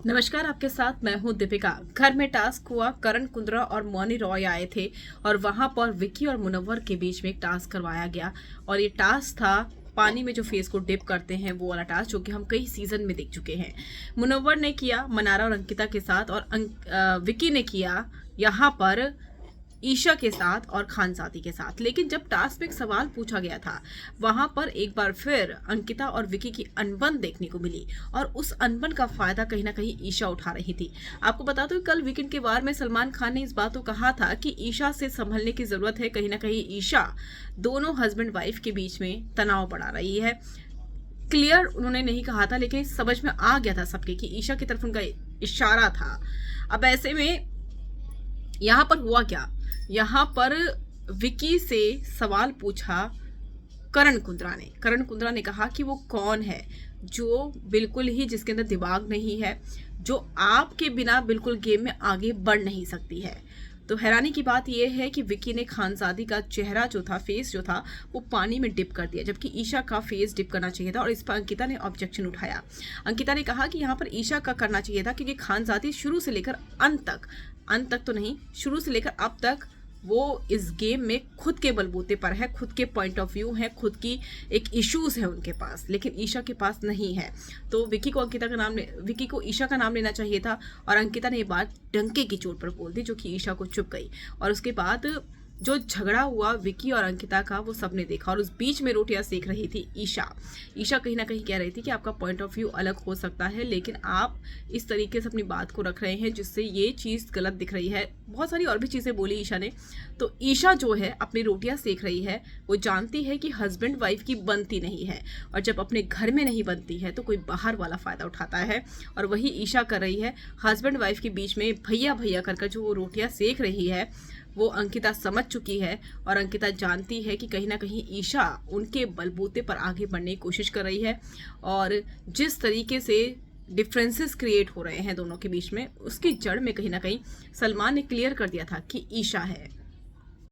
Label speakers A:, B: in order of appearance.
A: नमस्कार, आपके साथ मैं हूं दीपिका। घर में टास्क हुआ। करण कुंद्रा और मौनी रॉय आए थे और वहां पर विक्की और मुनव्वर के बीच में एक टास्क करवाया गया और ये टास्क था पानी में जो फेस को डिप करते हैं वो वाला टास्क, जो कि हम कई सीजन में देख चुके हैं। मुनव्वर ने किया मनारा और अंकिता के साथ और विक्की ने किया यहाँ पर ईशा के साथ और खानजादी के साथ। लेकिन जब टास्क में एक सवाल पूछा गया था, वहां पर एक बार फिर अंकिता और विकी की अनबन देखने को मिली और उस अनबन का फायदा कहीं ना कहीं ईशा उठा रही थी। आपको बता दो, कल वीकेंड के वार में सलमान खान ने इस बात को कहा था कि ईशा से संभलने की जरूरत है। कहीं ना कहीं ईशा दोनों हस्बैंड वाइफ के बीच में तनाव बढ़ा रही है। क्लियर उन्होंने नहीं कहा था, लेकिन समझ में आ गया था सबके कि ईशा की तरफ उनका इशारा था। अब ऐसे में यहाँ पर हुआ क्या, यहाँ पर विकी से सवाल पूछा करण कुंद्रा ने कहा कि वो कौन है जो बिल्कुल ही जिसके अंदर दिमाग नहीं है, जो आपके बिना बिल्कुल गेम में आगे बढ़ नहीं सकती है। तो हैरानी की बात यह है कि विकी ने खानजादी का चेहरा जो था, फेस जो था, वो पानी में डिप कर दिया, जबकि ईशा का फेस डिप करना चाहिए था और इस पर अंकिता ने ऑब्जेक्शन उठाया। अंकिता ने कहा कि यहाँ पर ईशा का करना चाहिए था, क्योंकि खानजादी शुरू से लेकर अंत तक तो नहीं, शुरू से लेकर अब तक वो इस गेम में खुद के बलबूते पर है, खुद के पॉइंट ऑफ व्यू है, खुद की एक इश्यूज है उनके पास, लेकिन ईशा के पास नहीं है। तो विकी को ईशा का नाम लेना चाहिए था और अंकिता ने ये बात डंके की चोट पर बोल दी, जो कि ईशा को चुभ गई। और उसके बाद जो झगड़ा हुआ विकी और अंकिता का, वो सबने देखा और उस बीच में रोटियां सेक रही थी ईशा कहीं ना कहीं कह रही थी कि आपका पॉइंट ऑफ व्यू अलग हो सकता है, लेकिन आप इस तरीके से अपनी बात को रख रहे हैं जिससे ये चीज़ गलत दिख रही है। बहुत सारी और भी चीज़ें बोली ईशा ने। तो ईशा जो है अपनी रोटियां सेक रही है, वो जानती है कि हस्बैंड वाइफ की बनती नहीं है, और जब अपने घर में नहीं बनती है तो कोई बाहर वाला फ़ायदा उठाता है, और वही ईशा कर रही है। हस्बैंड वाइफ के बीच में भैया भैया कर जो वो रोटियां सेक रही है, वो अंकिता समझ चुकी है और अंकिता जानती है कि कहीं ना कहीं ईशा उनके बलबूते पर आगे बढ़ने की कोशिश कर रही है। और जिस तरीके से डिफरेंसेस क्रिएट हो रहे हैं दोनों के बीच में, उसकी जड़ में कहीं ना कहीं सलमान ने क्लियर कर दिया था कि ईशा है।